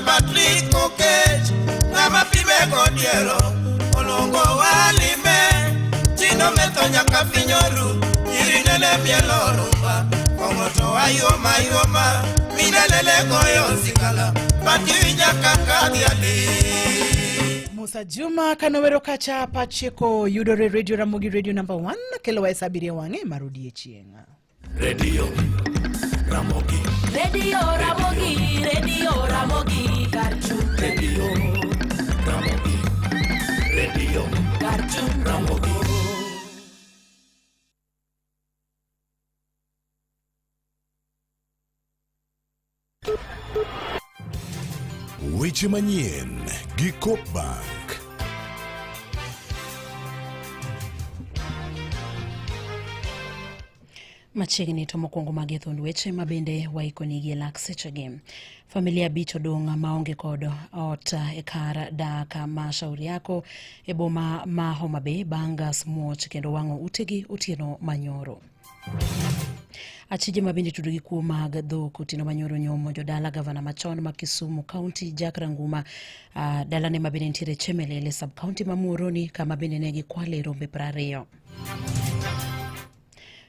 Patrick Okech Ngama pime godiero Olongo walime Chino meto nyaka finyoru Irinele mielo rumba Kongoto ayoma yoma Minelele goyo singala Pati nyaka kadiali Musa Juma kanowero kacha Pacheco Yudore Radio Ramogi Radio number 1 Kelo wa esabiri wange marudi echienga Radio Ramogi Radio Ramogi Radio Ramogi Cartoon Radio Ramogi Radio Cartoon Ramogi Weche manyien gi Coopbank. Machiegni to mokwongo mag thund weche mabende waikoni gi lak sechegi. Familia bich odong' maonge kod ot e kar dak ma Shauri Yako e boma ma Homa Bay bang' gas muoch kendo wang'o utegi otieno manyoro. Achije mabende tudo gi kuo mag dhok otieno manyoro nyomo jodala gavana machon ma Kisumu County Jack Ranguma dalane mabende nitiere Chemelele sub county ma Muhoroni kama bende ne gikwale rombe 20.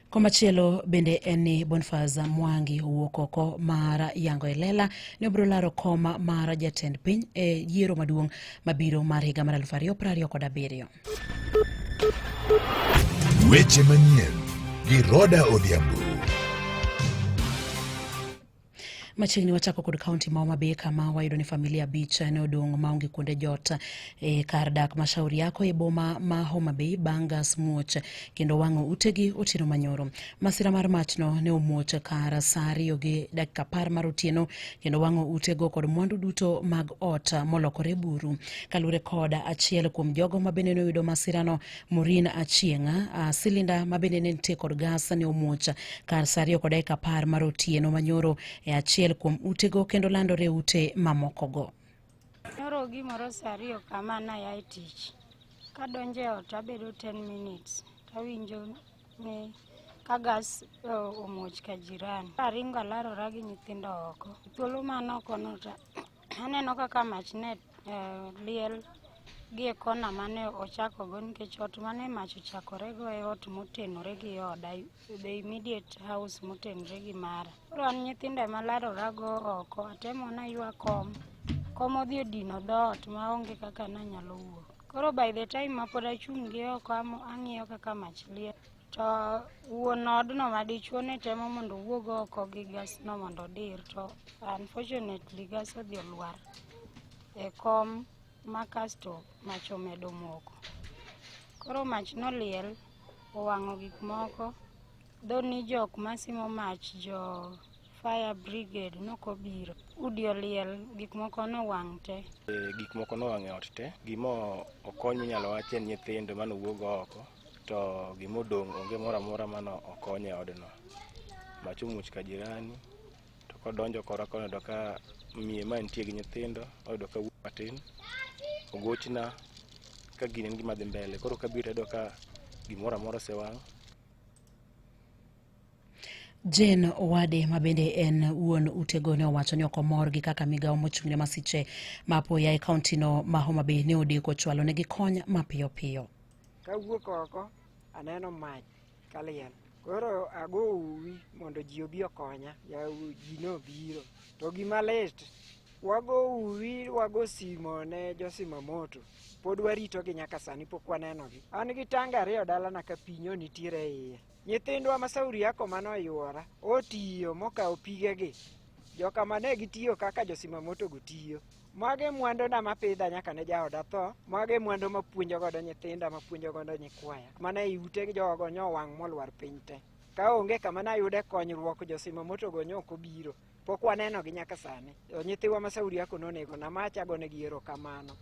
Komachielo bende eni Boniface Mwangi owuok oko mar yango elela ne obro laro koma mar jatend piny e yiero maduong' mabiro mar higa mar 2027. Weche manyien gi Roda Odhiambo. Machiegni wachako kod kaunti ma Homa Bay kama wayudo ni familia bich ne odong' maonge kuonde jot e kar dak ma Shauri Yako e boma ma Homa Bay bang' gas muoch kendo wang'o utegi otieno manyoro. Masira mar machno ne omuoch kar saa 2:10 mar otieno kendo wang'o utego kod mwandu duto mag ot molokore buru. Kalure kod achiel kuom jogo mabende ne oyudo masirano Maureen Achieng'a silinda mabende ne nitie kod gas ne omuoch kar saa 2:10 mar otieno manyoro e achiel kuom utego kendo landore ute mamokogo. Nyoro gimoro saa 2 kama na ya tich. Kadonje ot abedo 10 minutes. Tawinjo ni ka gas omuoch ka jirani. Aringo alarora gi nyithindo oko. Thuolo manoko nota aneno kaka mach ne liel gi kona mane ochako go nikech ot mane mach ochakore go e ot motenore gi oda the immediate house motenore gi mara. Koro an nyithinde malarora go oko atemo na ywa kom odhi odino dhoot maonge kaka nanyalo wuok. Koro by the time ma pod achung' gi oko ang'iyo kaka mach liel to wuon odno madichuo ne temo mondo wuog oko gi gas no mondo odir to unfortunately gas odhi olwar e kom makasto mach omedo moko. Koro mach noliel owang'o gik moko dhoni jok masimo mach jo fire brigade nokobiro. Udi oliel gik moko nowang' te. Gik moko nowang' e ot te. Gimo okony minyalo wach en nyithindo mano wuog oko to gimodong' onge moro amora mano okonye odno. Mach omuoch ka jirani to kodonjo kora kono ka miye mantie gi nyithindo oyudo ka wuok matin ogochna ka gine ngima dhi mbele koro kabiro edo ka gimoro amora sewang'. Jane Owade mabende en wuon utego ne owacho ni ok omor gi kaka migawo mochung'ne masiche mapoya e kaunti no ma Homa Bay ne odeko chwalo ne gi kony mapiyo piyo. Kawuok oko aneno mach kaliel. Koro ago uwi mondo ji obi okonya ya ji no biro. To gima lit wago uwi wago simo ne josimo moto. Pod warito gi nyaka sani pok waneno gi. An gi tanga 2 dalana ka pinyo nitiere iye. Nyithindwa ma Shauri Yako mano yuora otiyo mokawo pigegi. Joka mane gitiyo kaka josimo moto gotiyo. Mage mwando na mapidha nyaka ne jaoda tho. Mage mwando mapuonjo godo nyithinda mapuonjo godo nyikwaya. Mane iute jogo nyo wang' molwar piny te. Ka onge kama na yude konyruok josimo moto go nyo kobiro. Pok waneno gi nyaka sani. Nyithiwa ma Shauri Yako nonego na macha go ne giero kamano.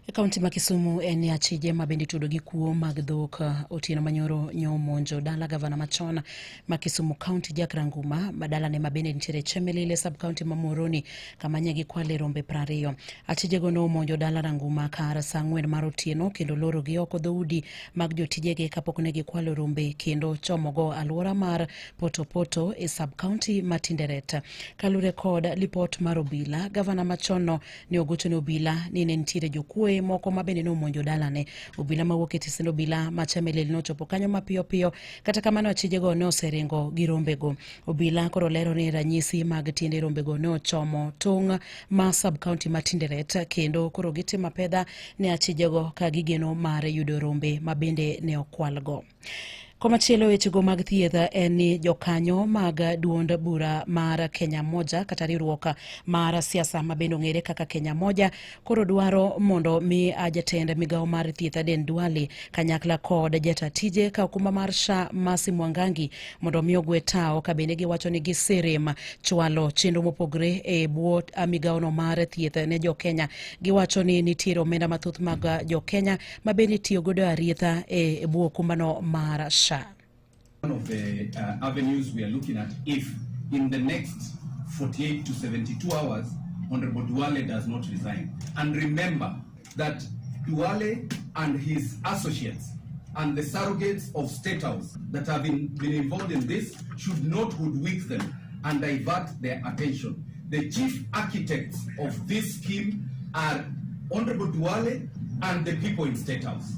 E kaunti ma Kisumu en achije ma bende tudo gi kuo mag dhok otieno manyoro nyomonjo dala gavana machon ma Kisumu County Jack Ranguma madala ne mabende nitiere Chemelile sub county ma Muhoroni kama nyagi kwale rombe 20. Achije go no monjo dala Ranguma kar saa 4 mar otieno kendo loro gi oko dhoudi mag jotijege kapok ne gi kwalo rombe kendo chomogo aluora mar Potopoto e sub county ma Tinderet. Kalure kod lipot mar obila, gavana machon ne ogocho ne obila ni ne nitiere jokuo moko mabende no monjo dalane. Obila mawuok e tisend obila ma Chemelil no chopo kanyo mapiyo piyo kata kamano achije go ne oseringo gi rombego. Obila koro lero ni ranyisi mag tiende rombego ne ochomo tong' ma sub county ma Tinderet kendo koro gitimo pedha ne achijego ka gigeno mar yudo rombe mabende ne okwalgo. Komachielo wechego mag thieth en ni jokanyo mag duond bura mar Kenya Moja kata riwruok mar siasa mabende ong'ere kaka Kenya Moja koro dwaro mondo mi jatend migawo mar thieth Aden Duale kanyakla kod jatatije ka okumba mar SHA Mercy Mwangangi mondo mi ogwe tao ka bende giwacho ni giserem chwalo chenro mopogre e bwo migawo no mar thieth ne jokenya. Giwacho ni nitiere omenda mathoth mag jokenya mabende tiyo godo arietha e bwo okumba no mar SHA. One of the avenues we are looking at, if in the next 48 to 72 hours, Honorable Duale does not resign. And remember that Duale and his associates and the surrogates of State House that have been involved in this should not hoodwink them and divert their attention. The chief architects of this scheme are Honorable Duale and the people in State House.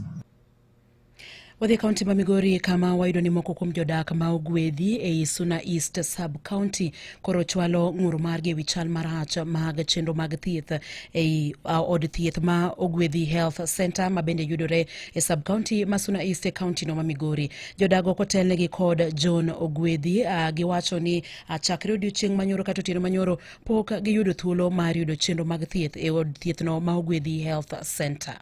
Wadhi kaunti ma Migori kama wayudo ni moko kuom jodak ma ogwedhi e Suna East sub county koro chwalo ng'ur margi ewi chal marach mag chenro mag thieth e od thieth ma ogwedhi health center ma bende yudore e sub county ma Suna East county no ma Migori. Jodago kotelnegi kod John Ogwedhi giwacho ni chakre odiochieng' manyoro kata otieno manyoro pok giyudo thuolo mar yudo chenro mag thieth e od thieth no ma Ogwedhi health center.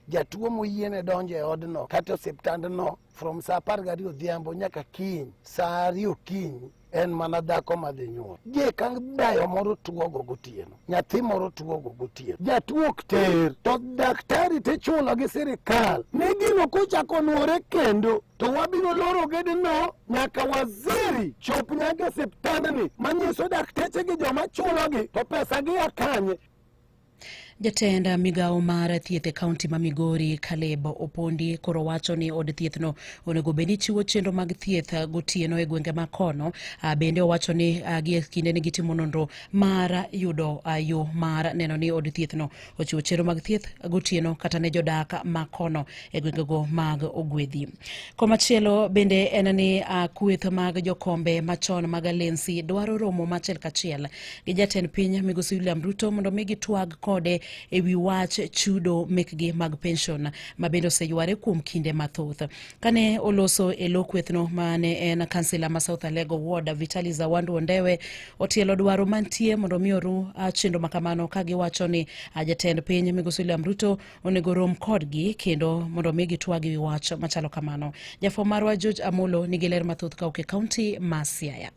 Jatuo moyiene donjo e odno kata osiptandno from saa 12 odhiambo nyaka kiny saa 2 okinyi en mana dhako madhi nyuol. Ka dayo moro tuogo gotieno, nyathi moro tuogo gotieno, jatuo ok ter to daktari te chulo gi sirikal ne gino kochako nuore kendo to wabiro loro gedno nyaka waziri chop nyaka osiptandni manyiso dakteche gi joma chulogi to pesa gi akanye. Jatend migawo mar thieth e kaunti ma Migori Caleb Opondi koro wacho ni od thieth no onego bedi chiwo chenro mag thieth gotieno e gwenge ma kono. Bende owacho ni gi kinde ni gitimo nonro mar yudo yo mar neno ni od thieth no ochiwo chenro mag thieth gotieno kata ne jodak ma kono e gwengego mag Ogwedhi. Komachielo bende en ni kweth mag jokombe machon mag Alensi dwaro romo machiel kachiel gi jatend piny Migosi William Ruto mondo mi gitwag kode ewi wach chudo mekgi mag pension ma bende oseyware kuom kinde mathoth. Kane oloso e lo kwethno mane en kansila ma South Alego Ward Vitaly Zawandu Ondewe otielo dwaro mantie mondo mi oru chenro makamano ka giwacho ni jatend piny Migosi William Ruto onego rom kodgi kendo mondo mi gitwag ewi wach machalo kamano. Jafo marwa George Amolo nigi ler mathoth ka oke kaunti ma Siaya.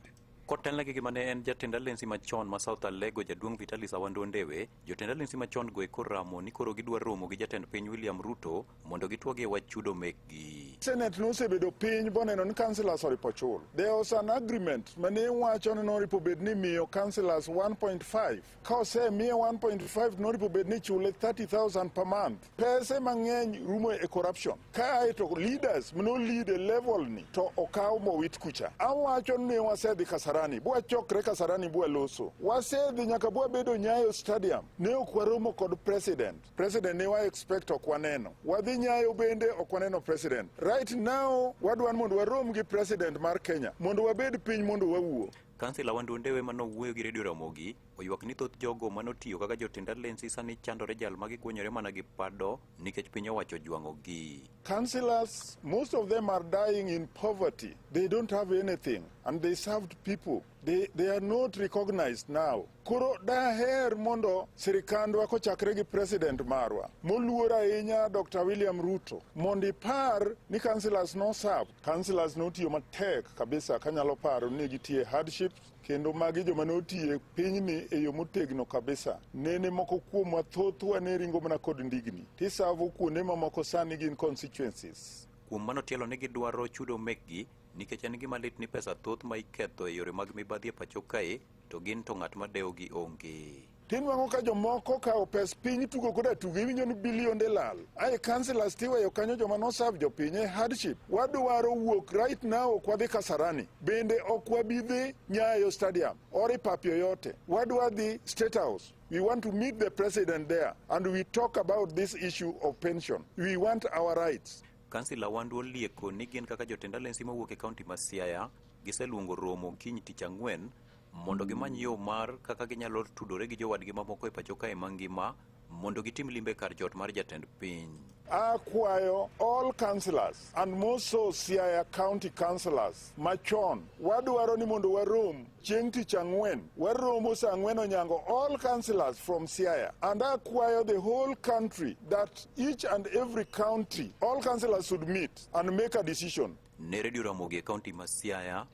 Kotelnegi gima ne en jatend Alensi machon ma South Alego jaduong' Vitaly Zawandu Ondewe, jotend Alensi machon go e kor ramo ni koro gidwa romo gi jatend piny William Ruto mondo gitwage wach chudo mekgi. Senate nosebedo piny boneno ni councillors oripo chul. There was an agreement mane wacho ni noripo bed ni miyo councillors 1.5. Ka osemiye 1.5 noripo bed ni chule 30,000 per month. Pese mang'eny rumo e corruption. Ka to leaders mno lead a level ni to okaw mowit kucha. Awacho ni wasedhi Kasarani, bua chokre Kasarani bua loso. Wasedhi nyaka bua bedo Nyayo Stadium. Ne okwaromo kod president. President ne wa expect okwaneno. Wadhi Nyayo bende okwaneno president. Right now, wadwan mondo warom gi president mar Kenya. Mondo wabed piny mondo wawuo. Kansila Zawandu Ondewe manowuoyo gi Radio Ramogi oywak ni thoth jogo manotiyo kaka jotend Alensi sani chandore jal magi kuonyore mana gi pado nikech piny owacho jwang'ogi. Councillors, most of them are dying in poverty. They don't have anything and they served people. They are not recognized now. Koro daher mondo sirikandwa kochakre gi president marwa moluora ahinya Dr. William Ruto mondo ipar ni councillors no serve. Councillors no tiyo matek kabisa kanyalo paro ni gitie hardships kendo magi joma notiye pinyni e yo motegno kabisa. Nene moko kuomwa thothwa ne ringo mana kod ndigni. Tisavo kuonde mamoko sani gin constituencies. Kuom mano tielo ni gidwaro chudo mekgi nikech en gima lit ni pesa thoth ma iketho e yore mag mibadhi e pacho kae to gin to ng'at ma dewogi onge. Tinwang'o ka jomoko kao pes piny tugo koda tugo iwinjo ni bilionde lal. Ae councillors tiweyo kanyo joma no serve jopiny e hardship. Wadwaro wuok right now ok wadhi Kasarani. Bende ok wabidhi Nyayo Stadium or pap yoyote. Wadwadhi State House. We want to meet the president there and we talk about this issue of pension. We want our rights. Kansila Wandu olieko ni gin kaka jotend alensi mawuok e kaunti ma Siaya giseluongo romo kiny tich ang'wen mondo gimany yo mar kaka ginyalo tudore gi jowadgi mamoko e pacho kae mangima mondo gitim limbe kar jot mar jatend piny. Akwayo all councillors and more so Siaya County councillors machon wadwaro ni mondo warom chieng' tich ang'wen waromo saa ang'wen onyango all councillors from Siaya and akwayo the whole country that each and every county all councillors should meet and make a decision. Ne Radio Ramogi e kaunti ma Siaya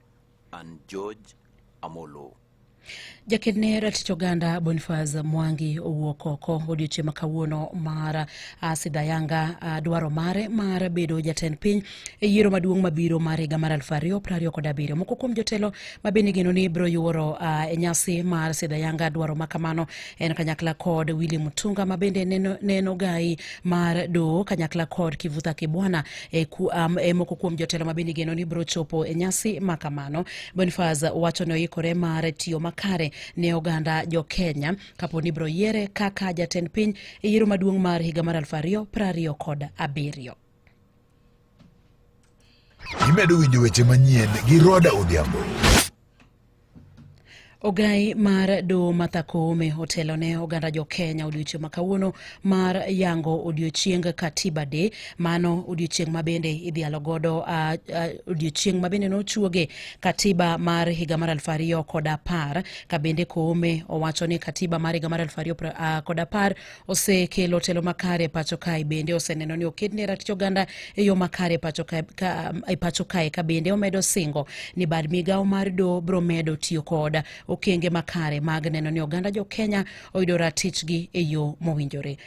and George Amolo. Jakene ratich oganda Boniface Mwangi owuok oko odiochieng' ma kawuono mar sidayanga dwaro mare mar bedo jatend piny e yiero maduong' mabiro mar higa mar 2027. Moko kuom jotelo ma bende geno ni biro yuoro e nyasi mar sidayanga dwaro makamano en kanyakla kod Willy Mutunga ma bende neno gai mar do kanyakla kod Kivutha Kibwana moko kuom jotelo ma bende geno ni biro chopo e nyasi makamano. Boniface wacho ni oikore mar tiyo makare ne oganda jo Kenya kapo ni biro yiere kaka jatend piny e yiero maduong' mar higa mar 2027. Imedo winjo weche manyien gi Roda Odhiambo. Ogai mar do Martha Koome otelo ne oganda jo Kenya odiochieng' makawuono mar yango odiochieng' Katiba Day. Mano odiochieng' mabende idhialo godo odiochieng' mabende nochuoge katiba mar higa mar 2010 ka bende Koome owacho ni katiba mar higa mar 2010 osekelo telo makare pacho kae bende oseneno ni okedne ratich oganda e yo makare pacho kae ka bende omedo singo ni bad migawo mar do bro medo tiyo koda okenge makare mag neno ni oganda jo Kenya oyudo ratichgi e yo mowinjore.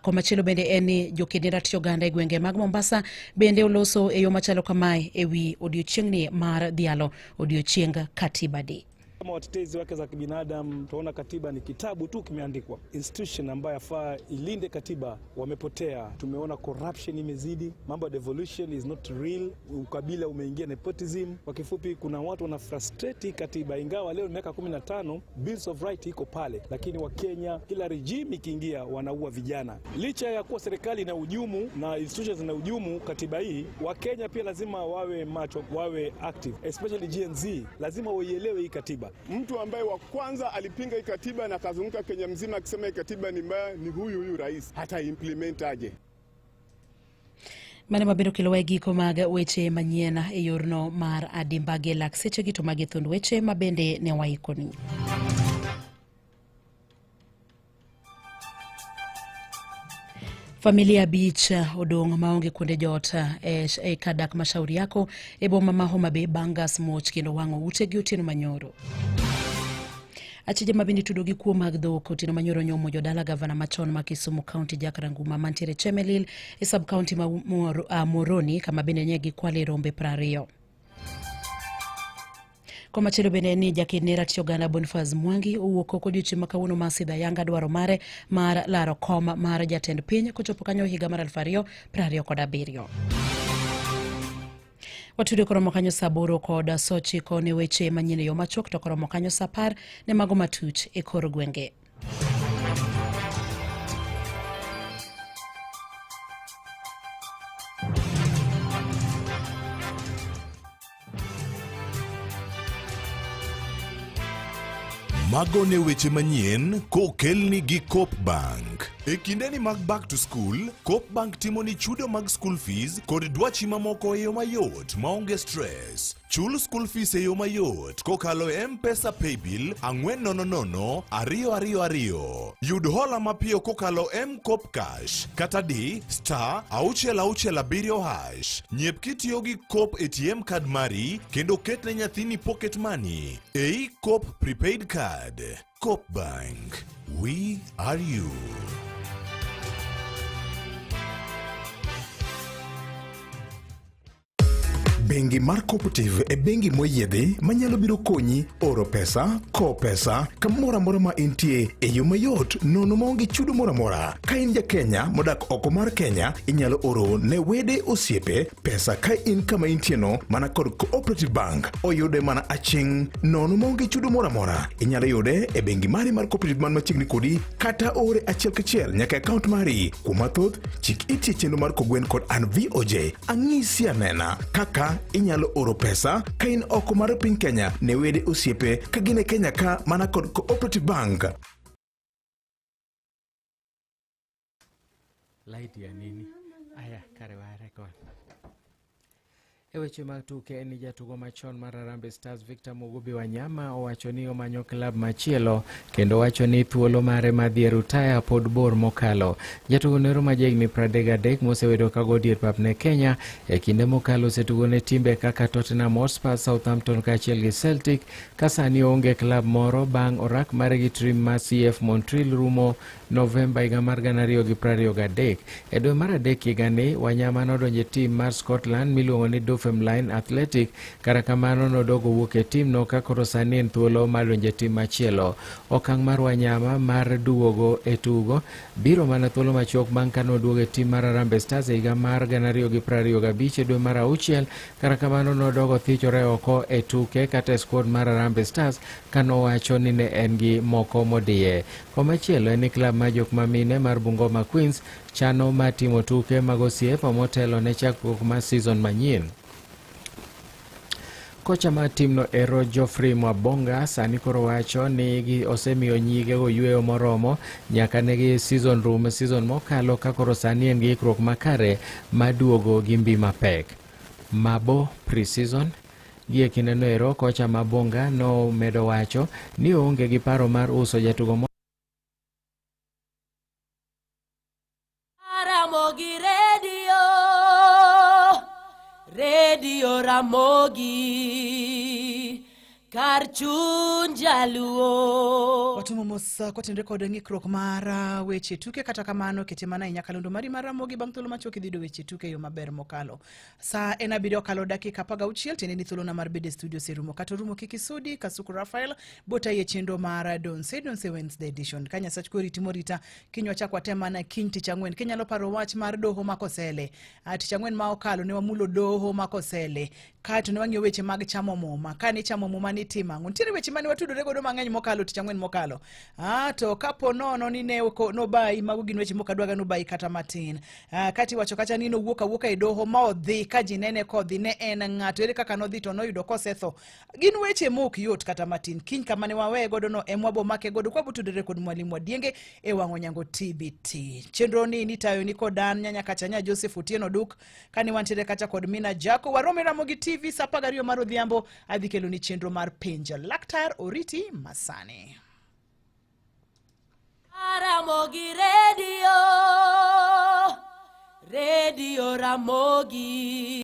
Komachielo bende en ni jokede ratich oganda e gwenge mag Mombasa bende oloso e yo machalo kamae e wi odiochieng'ni mar dhialo odiochieng' Katiba Day. Kama watetezi wake za kibinadamu tunaona katiba ni kitabu tu kimeandikwa. Institution ambayo yafaa ilinde katiba wamepotea. Tumeona corruption imezidi, mambo ya devolution is not real, ukabila umeingia, nepotism. Kwa kifupi kuna watu wana frustrate katiba, ingawa leo miaka 15 bills of right iko pale, lakini wa Kenya kila regime ikiingia wanaua vijana. Licha ya kuwa serikali na ujumu na institutions na ujumu katiba hii, wa Kenya pia lazima wawe macho, wawe active, especially Gen Z lazima waielewe hii katiba. Mtu ambaye wa kwanza alipinga hii katiba na kazunguka Kenya mzima akisema hii katiba ni mbaya ni huyu rais, hata implement aje. Mane mabiro kelo giko mag weche manyiena e yorno mar adimbage lak seche gito mag thund weche mabende ne waikoni. Familia Beach odong' maonge kuonde jot e kadak mashauri yako e boma ma Homa Bay Bangas moch kendo wang'o ute gi Otieno Manyoro. Achije mabindi tudogi kuo mag dhok Otieno Manyoro nyomo jodala gavana machon ma Kisumu County Jack Ranguma mantiere Chemelil e sub county ma Moroni kama bende nyegi Kwale Rombe 20. Komachielo bende ni jakene ratich oganda Boniface Mwangi owuok oko odiochieng' makawuono ma sidayanga dwaro mare mar laro kom mar jatend piny kochopo kanyo higa mar 2027. Watudo koromo kanyo saa 8 kod saa 9 ne weche manyien yo machok to koromo kanyo saa 10 ne mago matuch e kor gwenge. Mago ne weche manyien kokelni gi Coop Bank. E kindeni mag back to school, Coop Bank timo ni chudo mag school fees kod dwachi mamoko e yo mayot maonge stress. Chul school fees e yo mayot kokalo M-Pesa Paybill 400-222. Yud hola mapiyo kokalo M-Cop Cash kata di *667#. Nyiep kitiyo gi Coop ATM card mari kendo ketne nyathini pocket money ei Coop prepaid card. Coop Bank, we are you. Bengi mar Cooperative e bengi moyiedhi manyalo biro konyi oro pesa, kowo pesa, kamoro amora ma intie e yo mayot nono maonge chudo moro amora. Ka in ja Kenya modak oko mar Kenya, inyalo oro ne wede osiepe pesa ka in kama intie no mana kod Cooperative Bank. Oyude mana aching' nono maonge chudo moro amora. Inyalo yude e bengi mari mar Cooperative man machiegni kodi kata ore achiel kachiel nyaka account mari. Kuom mathoth, chik itie chenro mar kogwen kod an VOJ. Ang'isi anena kaka inyalo oro pesa ka in oko mar piny Kenya ne wede osiepe ka gin e Kenya ka mana kod Cooperative Bank. Light ya nini? Aya, kare wa record. E weche mag tuke ni jatugo machon mar Harambee Stars Victor Mugubi Wanyama owacho ni omanyo klab machielo kendo wacho ni thuolo mare madhi rutaya pod bor mokalo. Jatugo nero ma jahigni 33 mosewedo ka godier pap ne Kenya e kinde mokalo osetugo ne timbe kaka Tottenham Hotspur, Southampton kaachiel gi Celtic ka sani onge klab moro bang' orak mare gi trim mar CF Montreal rumo Novemba higa mar 2023. E dwe mar adek higani Wanyama nodonjo e tim mar Scotland miluongo ni Dunfermline Athletic, kara kamano nodogo wuok e tim no ka koro sani en thuolo mar donjo e tim machielo. Okang' mar Wanyama mar duogo e tugo biro mana thuolo machuok bang' ka noduogo e tim mar Harambee Stars e higa mar 2025 e dwe mar auchiel, kara kamano nodogo thichore oko e tuke kata e squad mar Harambee Stars ka nowacho ni ne en gi moko modiye. Komachielo en ni klab ma jok mamine mar Bungoma Queens chano ma timo tuke mag osiep motelo ne chakruok mar season manyien. Kocha mar timno Ero Geoffrey Mwabonga sani koro wacho ni osemiyo nyige go yueyo moromo nyaka negi season room season mokalo ka koro sani en gi ikruok makare maduogo gi mbi mapek. Mabo pre-season gie kinde no Ero kocha Mabonga no medo wacho ni onge gi paro mar uso jatugo Ramogi Radio Ramogi kar chuny jaluo. Watimo mos kotendre kod ng'ikruok mar weche tuke, kata kamano kete mana e nyakalondo mari mar Ramogi bang' thuolo machuok idhi do weche tuke yo maber mokalo. Sa en 7 okalo dakika 16 tene ni thuolo na mar bede studio serumo kata rumo Kikisudi Kasuku Rafael bota ye chendo mar Donse Wednesday edition. Kanya sach kori timorita kinywa chakwa tema na kiny tich ang'wen kinyalo paro wach mar doho makosele. Tich ang'wen ma okalo ne wamulo doho makosele. Kato ne wang'iyo weche mag chamo muma. Kani chamo muma ni tima. Ntiere weche mani watudore godo mang'eny mokalo tich ang'wen mokalo. To kapo nono ni ne no bai mago gin weche mokadwaga no bai kata matin. Kati wacho kacha ni no wuoka e doho ma odhi ka jinene kodhi ne en ng'ato ere kaka nodhi to noyudo kosetho. Gin weche mok yot kata matin. Kiny kama ne wawe godo no emwabo make godo kwa butudore kod mwalimu Wadienge e wang'o nyango TBT. Chenro ni nitayo ni kodan nyanya kachanya Joseph Otieno Duk kani wantere kacha kod Mina Jako warome Ramogi TV sa 12 mar odhiambo adhi kelo ni chenro mar penja Laktar Oriti Masani. Ramogi Radio Ramogi.